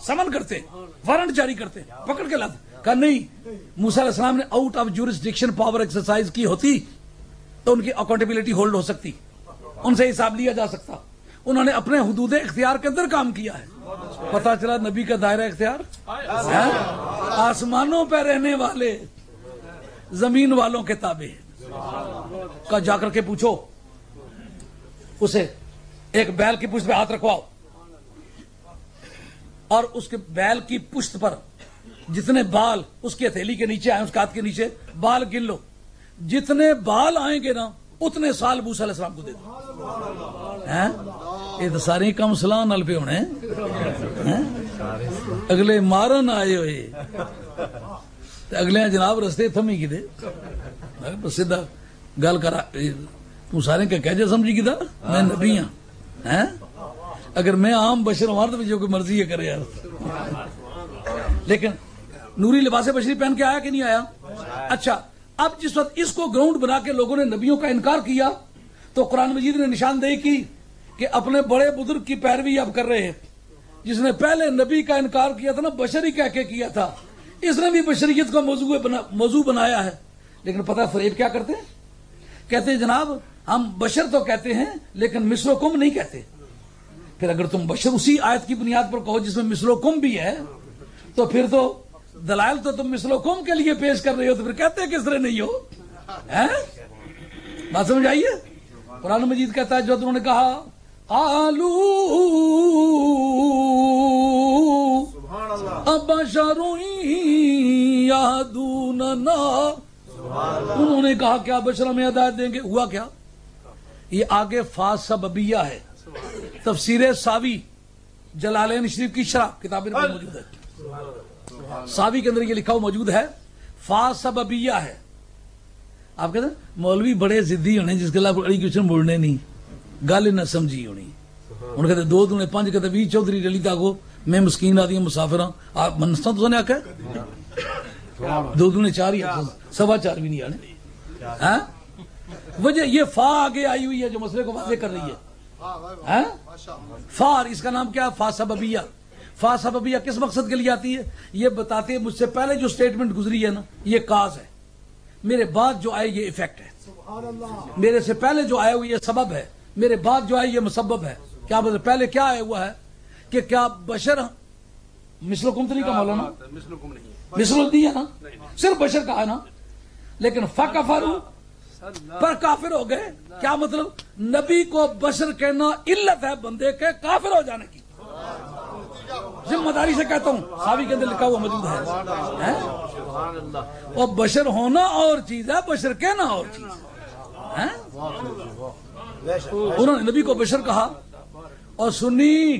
समन करते, वारंट जारी करते, पकड़ के लाते। कहा नहीं, मूसा अलैहि सलाम ने out of jurisdiction power exercise की होती तो उनकी अकाउंटेबिलिटी होल्ड हो सकती, उनसे हिसाब लिया जा सकता। उन्होंने अपने हुदूद इख्तियार के अंदर काम किया है। पता चला नबी का दायरा इख्तियार आसमानों पर रहने वाले जमीन वालों के ताबे का। जाकर के पूछो उसे, एक बैल की पुश्त पे हाथ रखवाओ और उसके बैल की पुश्त पर जितने बाल उसकी हथेली के नीचे आए, उसके हाथ के नीचे बाल गिन लो, जितने बाल आएंगे ना उतने साल मूसा अलैहि सलाम को दे दो। हैं ये तो सारे कम सलाह नाल पे होने हैं। अगले मारन आए हुए अगले जनाब रस्ते थमी कि सीधा गल करा, तू सारे क्या कह जा समझी कि मैं नबी हाँ हैं? अगर मैं आम बशर हूं तो जो कोई मर्जी है करे यार। लेकिन नूरी लिबास बशरी पहन के आया कि नहीं आया? अच्छा, अब जिस वक्त इसको ग्राउंड बना के लोगों ने नबियों का इनकार किया तो कुरान मजीद ने निशानदेही की कि अपने बड़े बुजुर्ग की पैरवी अब कर रहे हैं। जिसने पहले नबी का इनकार किया था ना, बशरी कह के किया था, इसने भी बशरियत को मौजू बनाया है। लेकिन पता है फरेब क्या करते हैं? कहते हैं जनाब हम बशर तो कहते हैं लेकिन मिसलोकुम नहीं कहते। फिर अगर तुम बशर उसी आयत की बुनियाद पर कहो जिसमें मिसलोकुम भी है, तो फिर तो दलाइल तो तुम मिसलोकुम के लिए पेश कर रहे हो, तो फिर कहते हैं किस तरह नहीं हो? हैं? बात समझ आइए? कुरान मजीद कहता है जो उन्होंने कहा आलू यादूनना, उन्होंने कहा क्या बशर में हिदायत देंगे? हुआ क्या? ये आगे फास सबबिया है। तफसीर सावी जलालैन शरीफ की शरह किताबें मौजूद है। सावी के अंदर ये लिखा हुआ मौजूद है, फास सबबिया है। आप कहते हैं मौलवी बड़े जिद्दी होने जिसके खिलाफ अड़ी क्वेश्चन बोलने नहीं, गल न समझी होनी। उन्होंने कहते 2 दूने 5 कहते 20 चौधरी रली ताको मैं मस्कीन आदि मुसाफिर आप मनस्ता तो ने आख्या 2 दूने 4 ही 4.25 भी नहीं आने। वजह ये फा आगे आई हुई है जो मसले को वाज़ेह कर रही है। फार इसका नाम क्या है? फा सबबिया। फा सबबिया किस मकसद के लिए आती है? ये बताते हैं मुझसे पहले जो स्टेटमेंट गुजरी है ना ये काज है, मेरे बाद जो आए ये इफेक्ट है, मेरे से पहले जो आया हुआ ये सबब है, मेरे बाद जो आए ये मुसब्बब है। क्या मतलब पहले क्या आया हुआ है कि क्या बशर मिसलुकुम तो नहीं का मौलाना? मिसलुकुम नहीं है ना, सिर्फ बशर का है ना। लेकिन फकफरू पर काफिर हो गए। क्या मतलब? नबी को बशर कहना इल्लत है बंदे के काफिर हो जाने की। जिम्मेदारी से कहता हूं, सावी के अंदर लिखा हुआ मौजूद है। और बशर होना और चीज है, बशर कहना और चीज है। उन्होंने नबी को बशर कहा और सुन्नी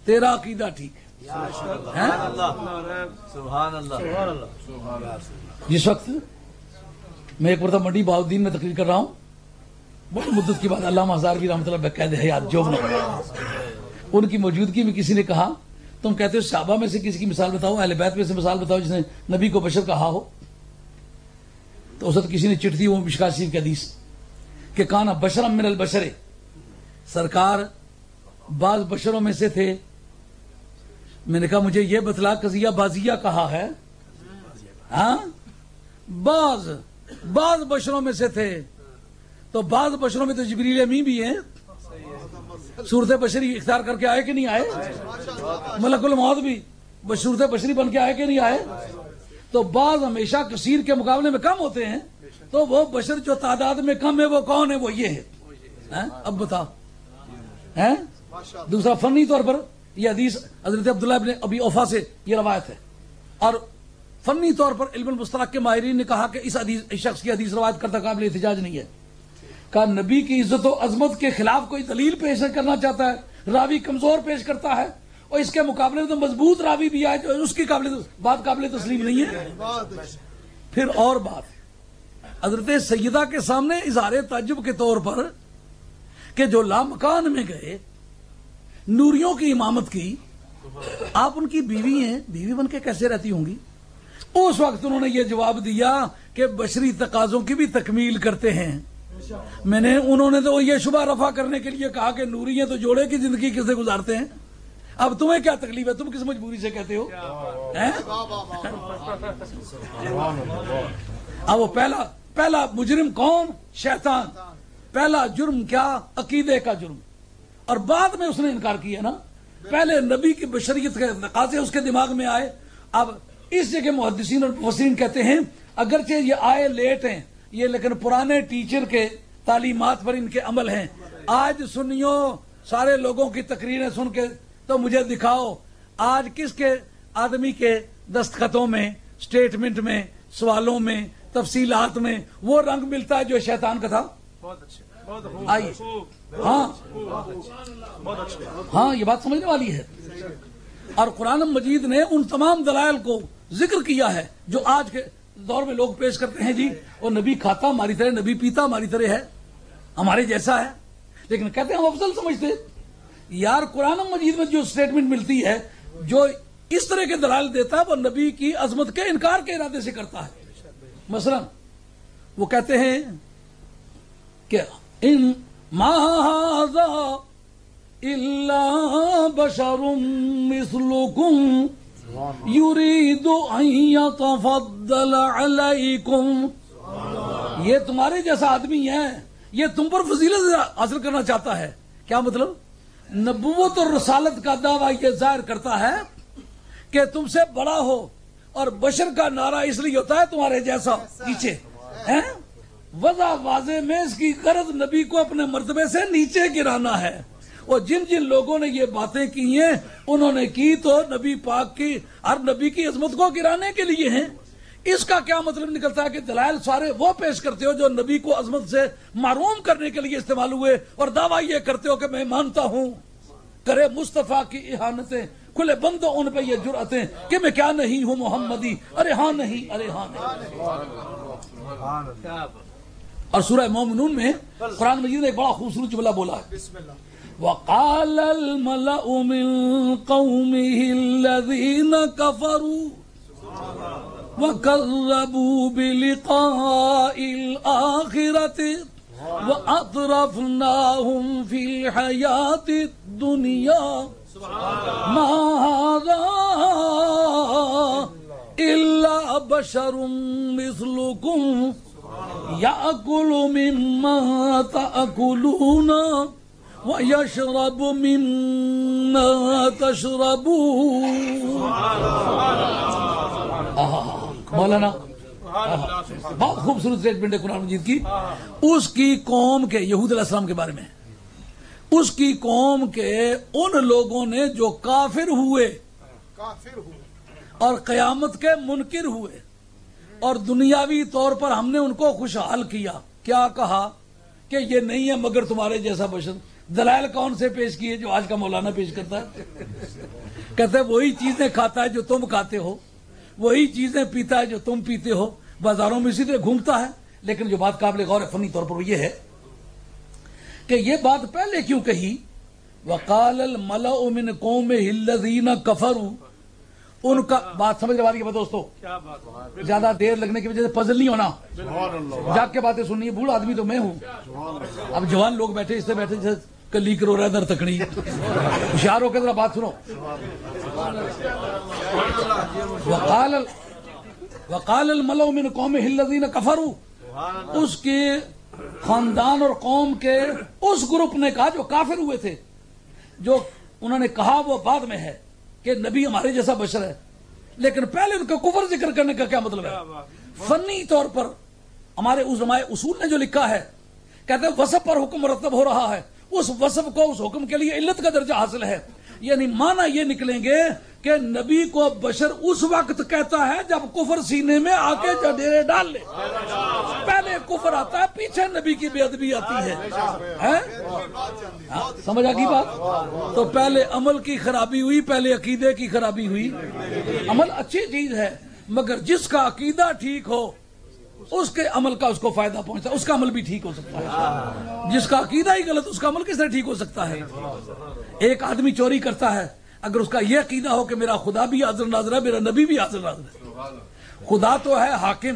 तेरा अकीदा ठीक है। जिस वक्त मैं एक मरतबा मंडी बहाउद्दीन में तकरीर कर रहा हूं, बड़ी मुद्दत के बाद अल्लामा हज़ारवी रहमतुल्लाह बकायदे हयात जो उनकी मौजूदगी में किसी ने कहा तुम कहते हो सहाबा में से किसी की मिसाल बताओ, अहले बैत में से मिसाल बताओ जिसने नबी को बशर कहा हो। तो उस वक्त किसी ने चिट्ठी वो मिशकात शरीफ की हदीस कि काना बशरम मिनल बशरे, सरकार बाज बशरों में से थे। मैंने कहा मुझे ये बतला कजिया बाजिया कहा है? हाँ, बाज बशरों में से थे, तो बाज बशरों में तो जिब्रील अमीन भी हैं। सूरत बशरी इख्तियार करके आए कि नहीं आए? मलकुल मौत भी सूरत बशरी बन के आए कि नहीं आए? तो बाज हमेशा कसीर के मुकाबले में कम होते हैं, तो वो बशर जो तादाद में कम है वो कौन है? वो ये है। अब बताओ हैं? दूसरा फनी तौर पर यह हदीस हजरत अब्दुल्लाह इब्न अबी औफा से यह रवायत है, और फनी तौर पर इल्मुल मुस्तलह के माहिरीन ने कहा कि इस शख्स की हदीस रवायत करता काबिल एहतिजाज नहीं है। कहा नबी की इज्जत और अजमत के खिलाफ कोई दलील पेश करना चाहता है, रावी कमजोर पेश करता है, और इसके मुकाबले में तो मजबूत रावी भी आए जो उसकी बात काबिल तस्लीम नहीं है। फिर और बात हजरत सैयदा के सामने इजहार ताज्जुब के तौर पर कि जो लामकान में गए नूरियों की इमामत की, आप उनकी बीवी हैं, बीवी बन के कैसे रहती होंगी? उस वक्त उन्होंने ये जवाब दिया कि बशरी तकाजों की भी तकमील करते हैं। उन्होंने तो ये शुबा रफा करने के लिए कहा कि नूरी हैं तो जोड़े की जिंदगी किससे गुजारते हैं? اب تمہیں کیا تکلیف ہے؟ تم کس مجبوری سے کہتے ہو؟ اب وہ پہلا مجرم کون؟ شیطان. پہلا جرم کیا؟ عقیدے کا جرم. اور بعد میں اس نے انکار کیا نا. پہلے نبی کی بشریت کے تقاضے اس کے دماغ میں آئے. اب اس جگہ محدثین اور مفسرین کہتے ہیں اگرچہ یہ آئے لیٹ ہیں یہ، لیکن پرانے ٹیچر کے تعلیمات پر ان کے عمل ہیں. آج سنیو سارے لوگوں کی تقریریں سن کے تو مجھے دکھاؤ آج کس کے آدمی کے دستخطوں میں، سٹیٹمنٹ میں، سوالوں میں، تفصیلات میں وہ رنگ ملتا ہے جو شیطان کا تھا. آئیے ہاں یہ بات سمجھنے والی ہے. اور قرآن مجید نے ان تمام دلائل کو ذکر کیا ہے جو آج کے دور میں لوگ پیش کرتے ہیں. جی وہ نبی کھاتا ہماری طرح، نبی پیتا ہماری طرح ہے، ہمارے جیسا ہے، لیکن کہتے ہیں ہم افضل سمجھتے. یار قرآن مجید میں جو سٹیٹمنٹ ملتی ہے جو اس طرح کے دلائل دیتا ہے وہ نبی کی عظمت کے انکار کے ارادے سے کرتا ہے. مثلا وہ کہتے ہیں کہ ان ما ھذا الا بشر مثلکم یرید ان یتفضل علیکم. یہ تمہارے جیسا آدمی ہے، یہ تم پر فضیلت حاصل کرنا چاہتا ہے. کیا مطلب؟ نبوت اور رسالت کا دعویٰ یہ ظاہر کرتا ہے کہ تم سے بڑا ہو، اور بشر کا نعرہ اس لیے ہوتا ہے تمہارے جیسا نیچے ہے. وضع واضح میں اس کی غرض نبی کو اپنے مرتبے سے نیچے گرانا ہے. اور جن جن لوگوں نے یہ باتیں کی ہیں انہوں نے کی تو نبی پاک کی اور نبی کی عظمت کو گرانے کے لیے ہیں. اس کا کیا مطلب نکلتا ہے کہ دلائل سارے وہ پیش کرتے ہو جو نبی کو عظمت سے محروم کرنے کے لیے استعمال ہوئے، اور دعویٰ یہ کرتے ہو کہ میں مانتا ہوں. کرے مصطفیٰ کی احانتیں کھلے بندو ان پہ یہ جرأتیں کہ میں کیا نہیں ہوں محمدی. ارے ہاں نہیں، ارے ہاں نہیں. اور سورہ مومنون میں قرآن مجید نے ایک بڑا خوبصورت جملہ بولا ہے. وقال الملأ من قومه الذين كفروا وكذبوا بلقاء الآخرة وأطرفناهم في الحياة الدنيا ما هذا إلا بشر مثلكم يأكل مما تأكلون وَيَشْرَبُ مِمَّا تَشْرَبُونَ. مولانا بہت خوبصورت اسٹیٹمنٹ ہے قرآن مجید کی. اس کی قوم کے یہود علیہ السلام کے بارے میں، اس کی قوم کے ان لوگوں نے جو کافر ہوئے اور قیامت کے منکر ہوئے اور دنیاوی طور پر ہم نے ان کو خوشحال کیا. کیا کہا کہ یہ نہیں ہے مگر تمہارے جیسا بشر. دلائل کون سے پیش کیے؟ جو آج کا مولانا پیش کرتا ہے. کہتے ہیں وہی چیزیں کھاتا ہے جو تم کھاتے ہو، وہی چیزیں پیتا ہے جو تم پیتے ہو، بازاروں میں اسی طرح گھومتا ہے. لیکن جو بات قابل غور ہے فنی طور پر وہ یہ ہے کہ یہ بات پہلے کیوں کہی؟ وقال الملأ من قومه الذين كفروا. ان کا بات سمجھنے والی ہے دوستو. زیادہ دیر لگنے کی وجہ سے پزل نہیں ہونا، جاگ کے باتیں سننی ہے. بوڑھا آدمی تو میں ہوں، اب جوان لوگ بیٹھے اس سے بیٹھے جیسے کلی کرو رہا در تکڑی. ہوشیار ہو کے ذرا بات سنو. وقال الملأ من قومه الذين كفروا. اس کے خاندان اور قوم کے اس گروپ نے کہا جو کافر ہوئے تھے، جو انہوں نے کہا وہ بعد میں ہے کہ نبی ہمارے جیسا بشر ہے، لیکن پہلے ان کا کفر ذکر کرنے کا کیا مطلب ہے؟ فنی طور پر ہمارے علماء اصول نے جو لکھا ہے، کہتے ہیں وصف پر حکم مرتب ہو رہا ہے، اس وصف کو اس حکم کے لیے علت کا درجہ حاصل ہے. یعنی معنی یہ نکلیں گے کہ نبی کو بشر اس وقت کہتا ہے جب کفر سینے میں آ کے ڈیرے ڈال لے. پہلے کفر آتا ہے، پیچھے نبی کی بے ادبی آتی ہے. سمجھ آ گئی بات؟ تو پہلے عمل کی خرابی ہوئی، پہلے عقیدے کی خرابی ہوئی. عمل اچھی چیز ہے مگر جس کا عقیدہ ٹھیک ہو اس کے عمل کا اس کو فائدہ پہنچتا ہے، اس کا عمل بھی ٹھیک ہو سکتا ہے. جس کا عقیدہ ہی غلط، اس کا عمل کس طرح ٹھیک ہو سکتا ہے؟ ایک آدمی چوری کرتا ہے، اگر اس کا یہ عقیدہ ہو کہ میرا خدا بھی حاضر ناظر ہے، میرا نبی بھی حاضر ناظر ہے. خدا تو ہے حاکم،